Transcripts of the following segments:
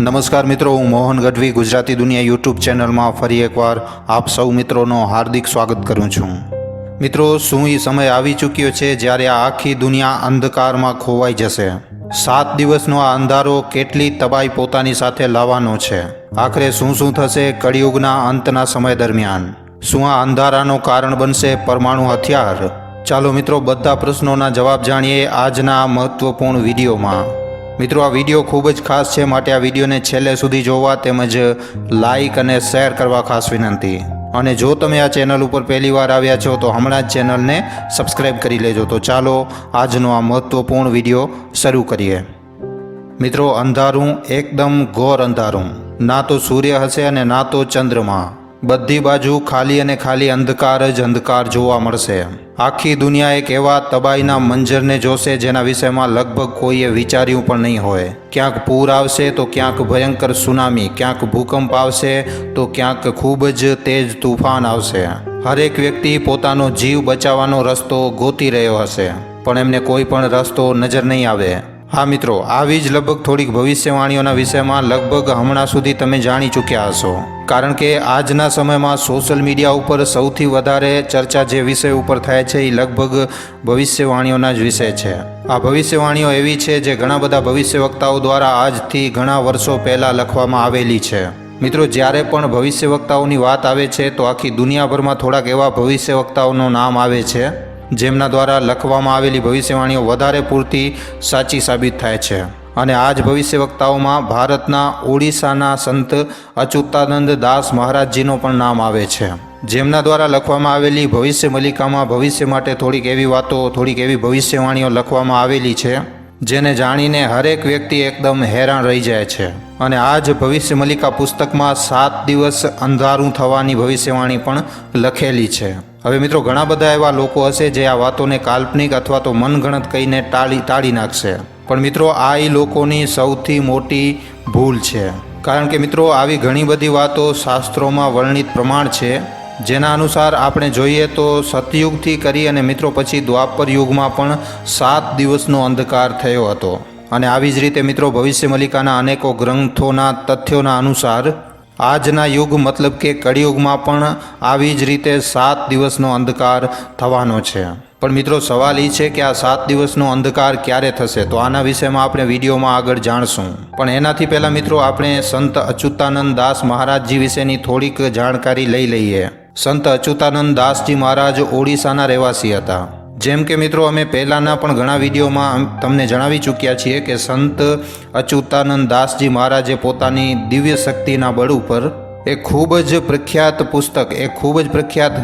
નમસ્કાર મિત્રો, હું મોહન ગઢવી ગુજરાતી દુનિયા યુટ્યુબ ચેનલમાં ફરી એકવાર આપ સૌ મિત્રોનો હાર્દિક સ્વાગત કરું છું. મિત્રો, શું એ સમય આવી ચૂક્યો છે જ્યારે આ આખી દુનિયા અંધકારમાં ખોવાઈ જશે? 7 દિવસનો આ અંધારો કેટલી તબાહી પોતાની સાથે લાવવાનો છે? આખરે શું થશે કળિયુગના અંતના સમય દરમિયાન? શું આ અંધારાનું કારણ બનશે પરમાણુ હથિયાર? ચાલો મિત્રો, બધા પ્રશ્નોના જવાબ જાણીએ આજના આ મહત્વપૂર્ણ વિડીયોમાં. મિત્રો, આ વિડીયો ખૂબ જ ખાસ છે, માટે આ વિડીયોને છેલ્લે સુધી જોવા તેમજ લાઈક અને શેર કરવા ખાસ વિનંતી. અને જો તમે આ ચેનલ ઉપર પહેલીવાર આવ્યા છો તો હમણાં જ ચેનલને સબસ્ક્રાઈબ કરી લેજો. તો ચાલો આજનો આ મહત્વપૂર્ણ વિડીયો શરૂ કરીએ. મિત્રો, અંધારું, એકદમ ઘોર અંધારું. ના તો સૂર્ય હશે અને ના તો ચંદ્રમા. બધી બાજુ ખાલી અને ખાલી અંધકાર જ અંધકાર જોવા મળશે. આખી દુનિયા એક એવા તબાહીના મંજરને જોશે જેના વિષયમાં લગભગ કોઈએ વિચાર્યું પણ નહીં હોય. ક્યાંક પૂર આવશે તો ક્યાંક ભયંકર સુનામી, ક્યાંક ભૂકંપ આવશે તો ક્યાંક ખૂબ જ તેજ તૂફાન આવશે. હરેક વ્યક્તિ પોતાનો જીવ બચાવવાનો રસ્તો ગોતી રહ્યો હશે, પણ એમને કોઈ પણ રસ્તો નજર નહીં આવે. હા મિત્રો, આવી જ લગભગ થોડીક ભવિષ્યવાણીઓના વિષયમાં લગભગ હમણાં સુધી તમે જાણી ચૂક્યા હશો, કારણ કે આજના સમયમાં સોશિયલ મીડિયા ઉપર સૌથી વધારે ચર્ચા જે વિષય ઉપર થાય છે એ લગભગ ભવિષ્યવાણીઓના જ વિષય છે. આ ભવિષ્યવાણીઓ એવી છે જે ઘણા બધા ભવિષ્યવક્તાઓ દ્વારા આજથી ઘણા વર્ષો પહેલાં લખવામાં આવેલી છે. મિત્રો, જ્યારે પણ ભવિષ્યવક્તાઓની વાત આવે છે તો આખી દુનિયાભરમાં થોડાક એવા ભવિષ્યવક્તાઓનું નામ આવે છે જેમના દ્વારા લખવામાં આવેલી ભવિષ્યવાણીઓ વધારે પૂરતી સાચી સાબિત થાય છે. અને આ જ ભવિષ્યવક્તાઓમાં ભારતના ઓડિશાના સંત અચ્યુતાનંદ દાસ મહારાજજીનો પણ નામ આવે છે, જેમના દ્વારા લખવામાં આવેલી ભવિષ્ય મલિકામાં ભવિષ્ય માટે થોડીક એવી વાતો, થોડીક એવી ભવિષ્યવાણીઓ લખવામાં આવેલી છે જેને જાણીને હરેક વ્યક્તિ એકદમ હેરાન રહી જાય છે. અને આ જ ભવિષ્ય મલિકા પુસ્તકમાં 7 દિવસ અંધારું થવાની ભવિષ્યવાણી પણ લખેલી છે. હવે મિત્રો, ઘણા બધા એવા લોકો હશે જે આ વાતોને કાલ્પનિક અથવા તો મનગણત કહીને ટાળી નાખશે, પણ મિત્રો આ એ લોકોની સૌથી મોટી ભૂલ છે. કારણ કે મિત્રો, આવી ઘણી બધી વાતો શાસ્ત્રોમાં વર્ણિત પ્રમાણ છે, જેના અનુસાર આપણે જોઈએ તો સતયુગથી કરી અને મિત્રો પછી દ્વાપર યુગમાં પણ 7 દિવસનો અંધકાર થયો હતો. અને આવી જ રીતે મિત્રો, ભવિષ્ય મલિકાના અનેકો ગ્રંથોના તથ્યોના અનુસાર આજના યુગ મતલબ કે કળિયુગમાં પણ આવી જ રીતે 7 દિવસનો અંધકાર થવાનો છે. પણ મિત્રો, સવાલ એ છે કે આ 7 દિવસનો અંધકાર ક્યારે થશે? તો આના વિષયમાં આપણે વિડીયોમાં આગળ જાણશું. પણ એનાથી પહેલાં મિત્રો, આપણે સંત અચ્યુતાનંદ દાસ મહારાજજી વિશેની થોડીક જાણકારી લઈ લઈએ. સંત અચ્યુતાનંદ દાસજી મહારાજ ઓડિશાના રહેવાસી હતા. જેમ કે મિત્રો, અમે પહેલાંના પણ ઘણા વિડીયોમાં તમને જણાવી ચૂક્યા છીએ કે સંત અચ્યુતાનંદ દાસજી મહારાજે પોતાની દિવ્ય શક્તિના બળ ઉપર એક ખૂબ જ પ્રખ્યાત પુસ્તક, એક ખૂબ જ પ્રખ્યાત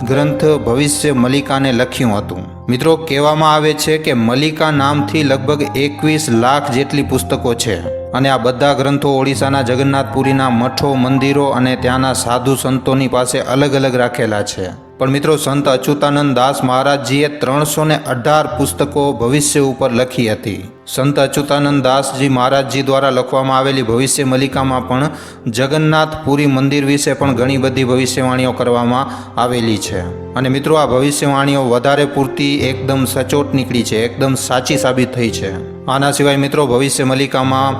ગ્રંથ ભવિષ્ય મલિકાને લખ્યું હતું. મિત્રો, કહેવામાં આવે છે કે મલિકા નામથી લગભગ 21 લાખ જેટલી પુસ્તકો છે. અને આ બધા ગ્રંથો ઓડિશાના જગન્નાથપુરીના મઠો, મંદિરો અને ત્યાંના સાધુ સંતોની પાસે અલગ અલગ રાખેલા છે. પણ મિત્રો, સંત અચ્યુતાનંદ દાસ મહારાજજીએ 318 પુસ્તકો ભવિષ્ય ઉપર લખી હતી. સંત અચ્યુતાનંદ દાસજી મહારાજજી દ્વારા લખવામાં આવેલી ભવિષ્ય મલિકામાં પણ જગન્નાથપુરી મંદિર વિશે પણ ઘણી બધી ભવિષ્યવાણીઓ કરવામાં આવેલી છે. અને મિત્રો, આ ભવિષ્યવાણીઓ વધારે પૂરતી એકદમ સચોટ નીકળી છે, એકદમ સાચી સાબિત થઈ છે. આના સિવાય મિત્રો, ભવિષ્ય મલિકામાં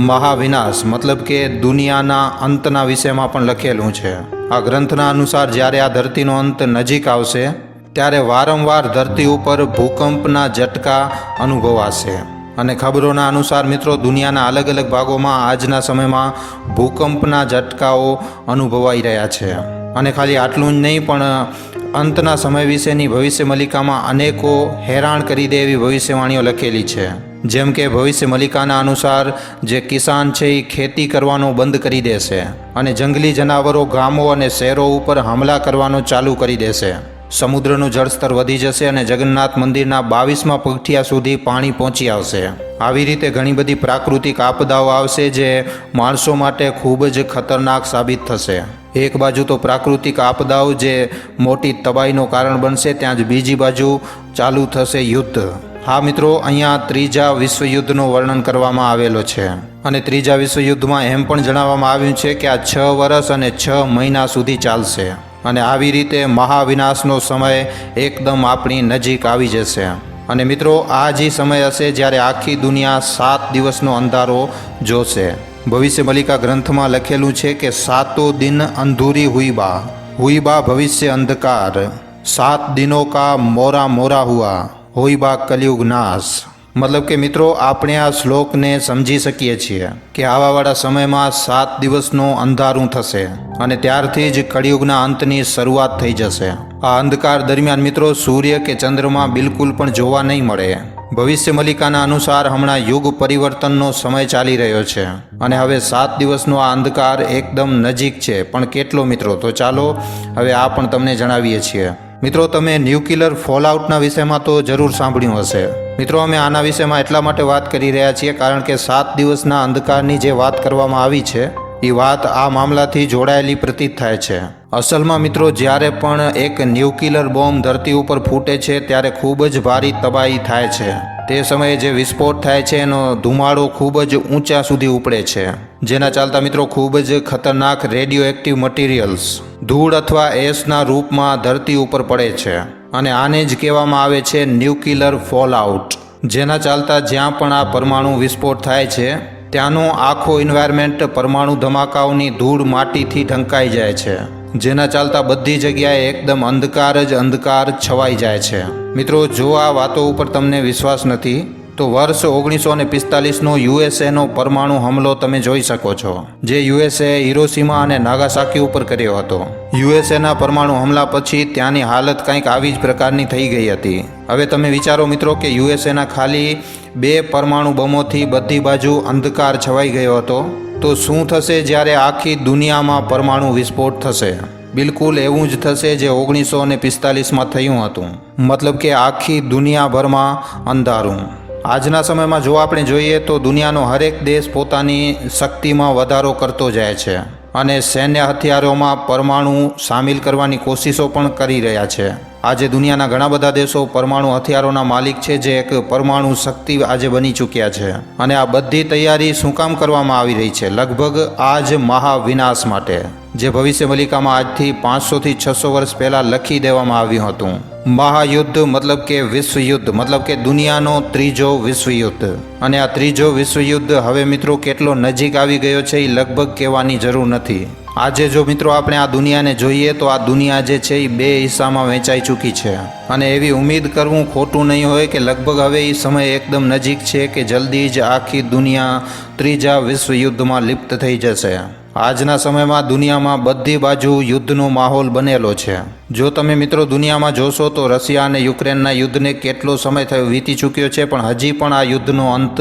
મહાવિનાશ મતલબ કે દુનિયાના અંતના વિષયમાં પણ લખેલું છે. આ ગ્રંથના અનુસાર જ્યારે આ ધરતીનો અંત નજીક આવશે ત્યારે વારંવાર ધરતી ઉપર ભૂકંપના ઝટકા અનુભવાશે. અને ખબરોના અનુસાર મિત્રો, દુનિયાના અલગ અલગ ભાગોમાં આજના સમયમાં ભૂકંપના ઝટકાઓ અનુભવાઈ રહ્યા છે. અને ખાલી આટલું જ નહીં, પણ અંતના સમય વિશેની ભવિષ્ય મલિકામાં અનેકો હેરાન કરી દે એવી ભવિષ્યવાણીઓ લખેલી છે. જેમ કે ભવિષ્ય મલિકાના અનુસાર જે કિસાન છે એ ખેતી કરવાનું બંધ કરી દેશે અને જંગલી જનાવરો ગામો અને શહેરો ઉપર હમલા કરવાનું ચાલુ કરી દેશે. સમુદ્રનું જળસ્તર વધી જશે અને જગન્નાથ મંદિરના 22મા પગથિયા સુધી પાણી પહોંચી આવશે. આવી રીતે ઘણી બધી પ્રાકૃતિક આપદાઓ આવશે જે માણસો માટે ખૂબ જ ખતરનાક સાબિત થશે. એક બાજુ તો પ્રાકૃતિક આપદાઓ જે મોટી તબાહીનું કારણ બનશે, ત્યાં જ બીજી બાજુ ચાલુ થશે યુદ્ધ. હા મિત્રો, અહીંયા 3જા વિશ્વયુદ્ધનું વર્ણન કરવામાં આવેલો છે. અને 3જા વિશ્વયુદ્ધમાં એમ પણ જણાવવામાં આવ્યું છે કે આ 6 વર્ષ અને 6 મહિના સુધી ચાલશે. અને આવી રીતે મહાવિનાશનો સમય એકદમ આપણી નજીક આવી જશે. અને મિત્રો, આ જ સમય હશે જ્યારે આખી દુનિયા 7 દિવસનો અંધારો જોશે. ભવિષ્ય મલિકા ગ્રંથમાં લખેલું છે કે 7 दिन અંધૂરી હુઈબા, હુઈબા ભવિષ્ય અંધકાર, 7 दिनों का मोरा मोरा हुआ, હુઈબા કલયુગ નાશ। મતલબ કે મિત્રો આપણે આ શ્લોકને સમજી શકીએ છીએ કે આવાવાળા સમયમાં 7 દિવસનું અંધારું થશે અને ત્યારથી જ કળિયુગના અંતની શરૂઆત થઈ જશે। આ અંધકાર દરમિયાન મિત્રો સૂર્ય કે ચંદ્રમા બિલકુલ પણ જોવા નહીં મળે। ભવિષ્ય મલિકાના અનુસાર હમણાં યુગ પરિવર્તનનો સમય ચાલી રહ્યો છે અને હવે 7 દિવસનો આ અંધકાર એકદમ નજીક છે। પણ કેટલો મિત્રો? તો ચાલો હવે આ પણ તમને જણાવીએ છીએ। મિત્રો તમે ન્યુક્લિયર ફોલઆઉટના વિષયમાં તો જરૂર સાંભળ્યું હશે। મિત્રો અમે આના વિષયમાં એટલા માટે વાત કરી રહ્યા છીએ કારણ કે 7 દિવસના અંધકારની જે વાત કરવામાં આવી છે એ વાત આ મામલાથી જોડાયેલી પ્રતીત થાય છે। અસલમાં મિત્રો જ્યારે પણ એક ન્યુક્લિયર બોમ્બ ધરતી ઉપર ફૂટે છે ત્યારે ખૂબ જ ભારી તબાહી થાય છે। તે સમયે જે વિસ્ફોટ થાય છે એનો ધુમાડો ખૂબ જ ઊંચા સુધી ઉપડે છે, જેના ચાલતા મિત્રો ખૂબ જ ખતરનાક રેડિયો એક્ટિવ મટીરિયલ્સ ધૂળ અથવા એશના રૂપમાં ધરતી ઉપર પડે છે અને આને જ કહેવામાં આવે છે ન્યુક્લિયર ફોલઆઉટ। જેના ચાલતા જ્યાં પણ આ પરમાણુ વિસ્ફોટ થાય છે ત્યાંનો આખો એન્વાયરમેન્ટ પરમાણુ ધમાકાઓની ધૂળ માટીથી ઢંકાઈ જાય છે, જેના ચાલતા બધી જગ્યાએ એકદમ અંધકાર જ અંધકાર છવાઈ જાય છે। મિત્રો જો આ વાતો ઉપર તમને વિશ્વાસ નથી તો વર્ષ 1945નો યુએસએનો પરમાણુ હુમલો તમે જોઈ શકો છો, જે યુએસએ હિરોશીમા અને નાગાસાકી ઉપર કર્યો હતો। યુએસએના પરમાણુ હુમલા પછી ત્યાંની હાલત કંઈક આવી જ પ્રકારની થઈ ગઈ હતી। હવે તમે વિચારો મિત્રો કે યુએસએના ખાલી 2 પરમાણુ બોમ્બોથી બધી બાજુ અંધકાર છવાઈ ગયો હતો, તો શું થશે જ્યારે આખી દુનિયામાં પરમાણુ વિસ્ફોટ થશે? બિલકુલ એવું જ થશે જે 1945માં થયું હતું, મતલબ કે આખી દુનિયાભરમાં અંધારું। આજના સમયમાં જો આપણે જોઈએ તો દુનિયાનો હરેક દેશ પોતાની શક્તિમાં વધારો કરતો જાય છે અને સૈન્ય હથિયારોમાં પરમાણુ સામેલ કરવાની કોશિશો પણ કરી રહ્યા છે। આજે દુનિયાના ઘણા બધા દેશો પરમાણુ હથિયારોના માલિક છે, જે એક પરમાણુ શક્તિ આજે બની ચૂક્યા છે અને આ બધી તૈયારી શું કામ કરવામાં આવી રહી છે? લગભગ આ જ મહાવિનાશ માટે, જે ભવિષ્ય મલિકામાં આજથી 500 થી 600 વર્ષ પહેલાં લખી દેવામાં આવ્યું હતું। મહાયુદ્ધ મતલબ કે વિશ્વયુદ્ધ, મતલબ કે દુનિયાનો 3જો વિશ્વયુદ્ધ। અને આ 3જો વિશ્વયુદ્ધ હવે મિત્રો કેટલો નજીક આવી ગયો છે એ લગભગ કહેવાની જરૂર નથી। આજે જો મિત્રો આપણે આ દુનિયાને જોઈએ તો આ દુનિયા જે છે એ 2 હિસ્સામાં વહેંચાઈ ચૂકી છે અને એવી ઉમ્મીદ કરવું ખોટું નહીં હોય કે લગભગ હવે એ સમય એકદમ નજીક છે કે જલ્દી જ આખી દુનિયા 3જા વિશ્વયુદ્ધમાં લિપ્ત થઈ જશે। આજના સમયમાં દુનિયામાં બધી બાજુ યુદ્ધનો માહોલ બનેલો છે। જો તમે મિત્રો દુનિયામાં જોશો તો રશિયા અને યુક્રેનના યુદ્ધને કેટલો સમય થયો વીતી ચૂક્યો છે, પણ હજી પણ આ યુદ્ધનો અંત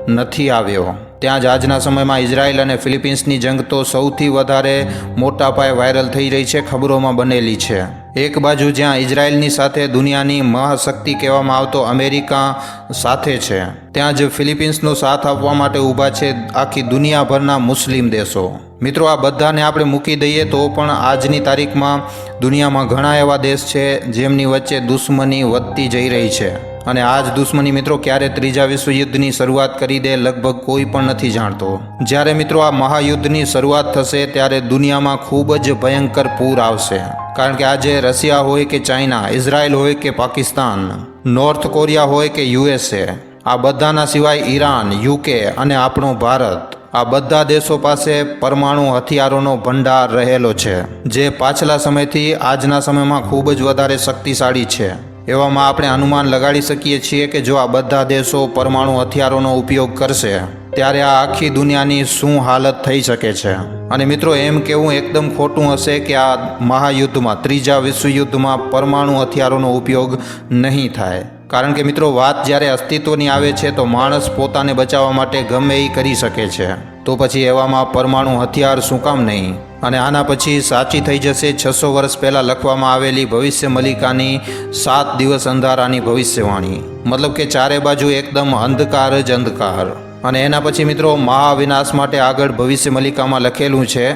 નથી આવ્યો। ત્યાં જ આજના સમયમાં ઇઝરાયલ અને ફિલિપિન્સની જંગ તો સૌથી વધારે મોટા પાયે વાયરલ થઈ રહી છે, ખબરોમાં બનેલી છે। એક બાજુ જ્યાં ઇઝરાયલની સાથે દુનિયાની મહાશક્તિ કહેવામાં આવતો અમેરિકા સાથે છે, ત્યાં જ ફિલિપિન્સનો સાથ આપવા માટે ઊભા છે આખી દુનિયાભરના મુસ્લિમ દેશો। મિત્રો આ બધાને આપણે મૂકી દઈએ તો પણ આજની તારીખમાં દુનિયામાં ઘણા એવા દેશ છે જેમની વચ્ચે દુશ્મની વધતી જઈ રહી છે અને આ જ દુશ્મની મિત્રો ક્યારે 3જા વિશ્વયુદ્ધની શરૂઆત કરી દે લગભગ કોઈ પણ નથી જાણતો। જ્યારે મિત્રો આ મહાયુદ્ધની શરૂઆત થશે ત્યારે દુનિયામાં ખૂબ જ ભયંકર પૂર આવશે, કારણ કે આજે રશિયા હોય કે ચાઇના, ઇઝરાયલ હોય કે પાકિસ્તાન, નોર્થ કોરિયા હોય કે યુએસએ, આ બધાના સિવાય ઈરાન, યુકે અને આપણો ભારત, આ બધા દેશો પાસે પરમાણુ હથિયારોનો ભંડાર રહેલો છે, જે પાછલા સમયથી આજના સમયમાં ખૂબ જ વધારે શક્તિશાળી છે। એવામાં આપણે અનુમાન લગાડી શકીએ છીએ કે જો આ બધા દેશો પરમાણુ હથિયારોનો ઉપયોગ કરશે ત્યારે આ આખી દુનિયાની શું હાલત થઈ શકે છે। અને મિત્રો એમ કહેવું એકદમ ખોટું હશે કે આ મહાયુદ્ધમાં 3જા વિશ્વયુદ્ધમાં પરમાણુ હથિયારોનો ઉપયોગ નહીં થાય, કારણ કે મિત્રો વાત જ્યારે અસ્તિત્વની આવે છે તો માણસ પોતાને બચાવવા માટે ગમે એ કરી શકે છે, તો પછી એવામાં પરમાણુ હથિયાર શું કામ નહીં? અને આના પછી સાચી થઈ જશે 600 વર્ષ પહેલાં લખવામાં આવેલી ભવિષ્ય મલિકાની 7 દિવસ અંધારાની ભવિષ્યવાણી, મતલબ કે ચારે બાજુ એકદમ અંધકાર જ અંધકાર। અને એના પછી મિત્રો મહાવિનાશ માટે આગળ ભવિષ્ય મલિકામાં લખેલું છે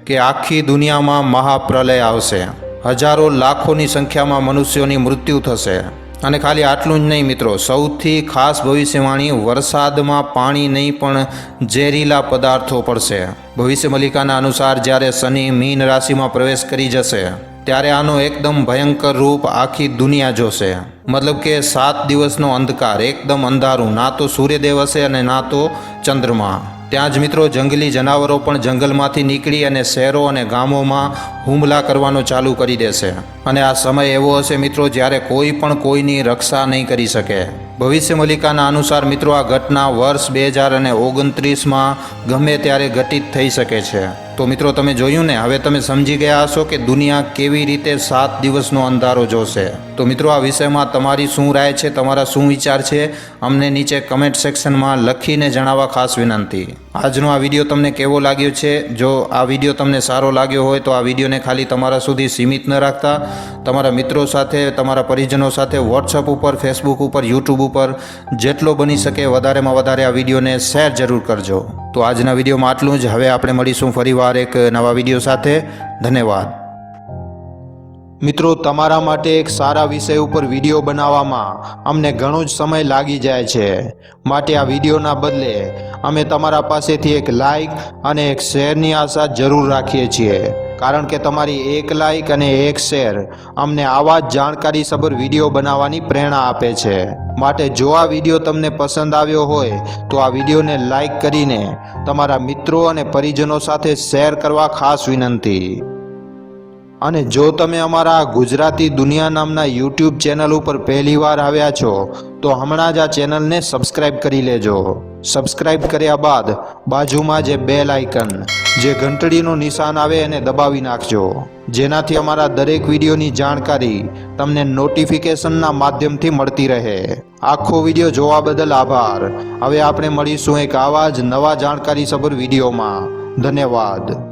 કે આખી દુનિયામાં મહાપ્રલય આવશે, હજારો લાખોની સંખ્યામાં મનુષ્યોની મૃત્યુ થશે। અને ખાલી આટલું જ નહીં મિત્રો, સૌથી ખાસ ભવિષ્યવાણી વરસાદમાં પાણી નહીં પણ ઝેરીલા પદાર્થો પડશે। ભવિષ્ય મલિકાના અનુસાર જ્યારે શનિ મીન રાશિમાં પ્રવેશ કરી જશે ત્યારે આનો એકદમ ભયંકર રૂપ આખી દુનિયા જોશે, મતલબ કે 7 દિવસનો અંધકાર, એકદમ અંધારું, ના તો સૂર્યદેવ હશે અને ના તો ચંદ્રમા। ત્યાં જ મિત્રો જંગલી જનાવરો પણ જંગલમાંથી નીકળી અને શહેરો અને ગામોમાં હુમલા કરવાનું ચાલુ કરી દેશે અને આ સમય એવો હશે મિત્રો જ્યારે કોઈ પણ કોઈની રક્ષા નહીં કરી શકે. ભવિષ્ય મલિકાના અનુસાર મિત્રો આ ઘટના વર્ષ 2029માં ગમે ત્યારે ઘટિત થઈ શકે છે. તો મિત્રો તમે જોયું ને, હવે તમે સમજી ગયા હશો કે દુનિયા કેવી રીતે 7 દિવસનો અંધારો જોશે. તો મિત્રો આ વિષયમાં તમારી શું રાય છે, તમારા શું વિચાર છે, અમને નીચે કમેન્ટ સેક્શનમાં લખીને જણાવવા ખાસ વિનંતી. આજનો આ વિડીયો તમને કેવો લાગ્યો છે? જો આ વિડીયો તમને સારો લાગ્યો હોય તો આ વિડીયોને ખાલી તમારા સુધી સીમિત ન રાખતા તમારા મિત્રો સાથે, તમારા પરિજનો સાથે વોટ્સઅપ ઉપર, ફેસબુક ઉપર, યુટ્યુબ ઉપર જેટલો બની શકે વધારેમાં વધારે આ વિડીયોને શેર જરૂર કરજો. તો આજના વિડીયોમાં આટલું જ. હવે આપણે મળીશું ફરીવાર એક નવા વિડીયો સાથે. ધન્યવાદ. મિત્રો, તમારા માટે એક સારા વિષય ઉપર વિડીયો બનાવવામાં અમને ઘણો જ સમય લાગી જાય છે. માટે આ વિડીયોના બદલે અમે તમારા પાસેથી એક લાઇક અને એક શેરની આશા જરૂર રાખીએ છીએ. કારણ કે તમારી એક લાઇક અને એક શેર અમને આવા જ જાણકારીસભર વિડીયો બનાવવાની પ્રેરણા આપે છે. માટે જો આ વિડીયો તમને પસંદ આવ્યો હોય તો આ વિડીયોને લાઇક કરીને તમારા મિત્રો અને પરિજનો સાથે શેર કરવા ખાસ વિનંતી. અને જો તમે અમારા ગુજરાતી દુનિયા નામના યુટ્યુબ ચેનલ ઉપર પહેલીવાર આવ્યા છો તો હમણાં જ આ ચેનલને સબસ્ક્રાઇબ કરી લેજો. સબસ્ક્રાઇબ કર્યા બાદ બાજુમાં જે બેલ આઇકન, જે ઘંટડીનું નિશાન આવે એને દબાવી નાખજો, જેનાથી અમારા દરેક વિડીયોની જાણકારી તમને નોટિફિકેશનના માધ્યમથી મળતી રહે. આખો વિડીયો જોવા બદલ આભાર. હવે આપણે મળીશું એક આવા જ નવા જાણકારીસભર વિડીયોમાં. ધન્યવાદ.